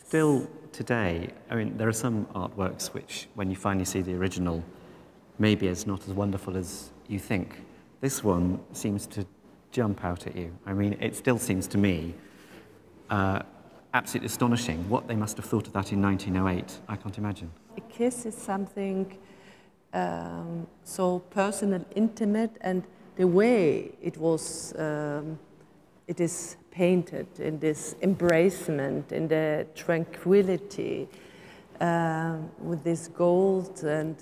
still today, I mean, there are some artworks which, when you finally see the original, maybe is not as wonderful as you think. This one seems to jump out at you. I mean, it still seems to me absolutely astonishing. What they must have thought of that in 1908, I can't imagine. A kiss is something so personal, intimate, and the way it was, it is painted in this embracement, in the tranquility, with this gold and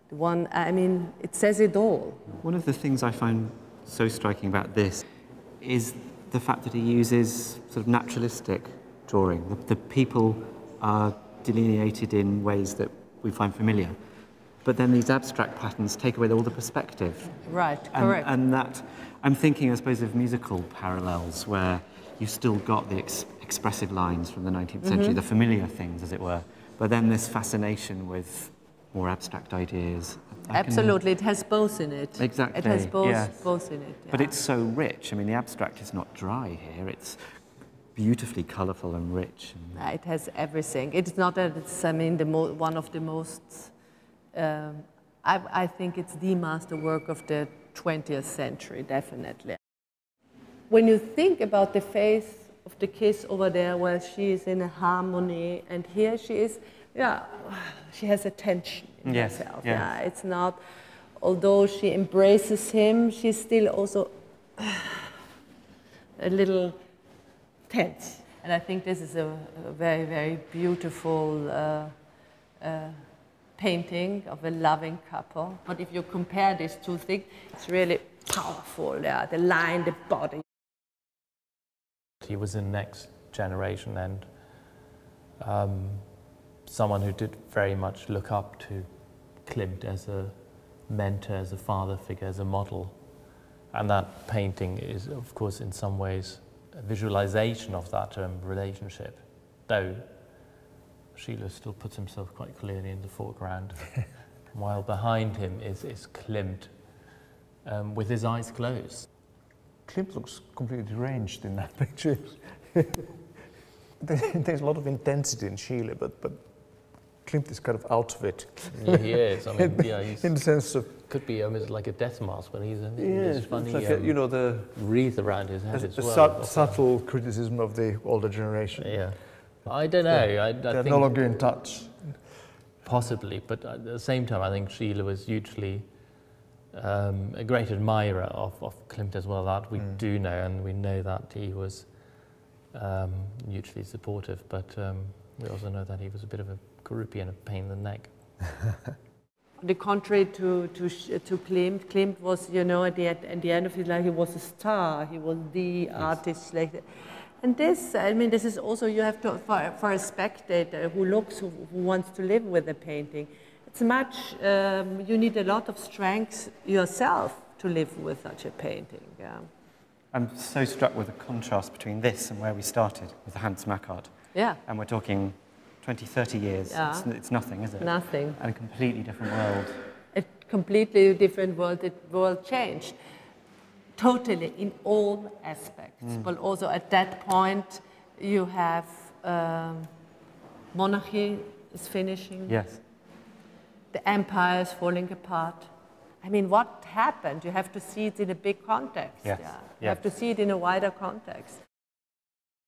the one, I mean, it says it all. One of the things I find so striking about this is the fact that he uses sort of naturalistic drawing. The people are delineated in ways that we find familiar. But then these abstract patterns take away all the perspective. Right, correct. And that, I'm thinking, I suppose, of musical parallels where you still got the expressive lines from the 19th century, the familiar things, as it were, but then this fascination with more abstract ideas. Absolutely, it has both in it. Exactly. It has both, yes. both in it. Yeah. But it's so rich. I mean, the abstract is not dry here. It's beautifully colourful and rich. It has everything. It's not that it's, I mean, one of the most, I think it's the masterwork of the 20th century, definitely. When you think about the face of the kiss over there, where she is in a harmony, and here she is, yeah, she has attention in herself. Yes. Yeah, it's not, although she embraces him, she's still also a little tense. And I think this is a very, very beautiful painting of a loving couple. But if you compare these two things, it's really powerful. Yeah, the line, the body. He was in the next generation and someone who did very much look up to Klimt as a mentor, as a father figure, as a model. And that painting is, of course, in some ways, a visualization of that relationship, though Schiele still puts himself quite clearly in the foreground, while behind him is Klimt with his eyes closed. Klimt looks completely deranged in that picture. There's a lot of intensity in Schiele, but Klimt is kind of out of it. Yeah, he is. I mean, yeah, he's in the sense of could be almost like a death mask when he's in this funny, like a, you know, the wreath around his head as well. Subtle criticism of the older generation. Yeah, I don't know. They're no longer in touch. Possibly, but at the same time, I think Schiele was hugely a great admirer of Klimt as well. That we do know, and we know that he was mutually supportive. But we also know that he was a bit of a groupie and a pain in the neck. On the contrary to Klimt, Klimt was, you know, at the end of his life, he was a star. He was the artist. Like that. And this, I mean, this is also, you have to, for a spectator who looks, who wants to live with a painting, it's much, you need a lot of strength yourself to live with such a painting. Yeah. I'm so struck with the contrast between this and where we started with the Hans Mackart. Yeah. And we're talking 20, 30 years. Yeah. It's nothing, is it? Nothing. And a completely different world. A completely different world. The world changed. Totally, in all aspects. But also at that point, you have monarchy is finishing. Yes. The empire is falling apart. I mean, what happened? You have to see it in a big context. Yes. Yeah. You have to see it in a wider context.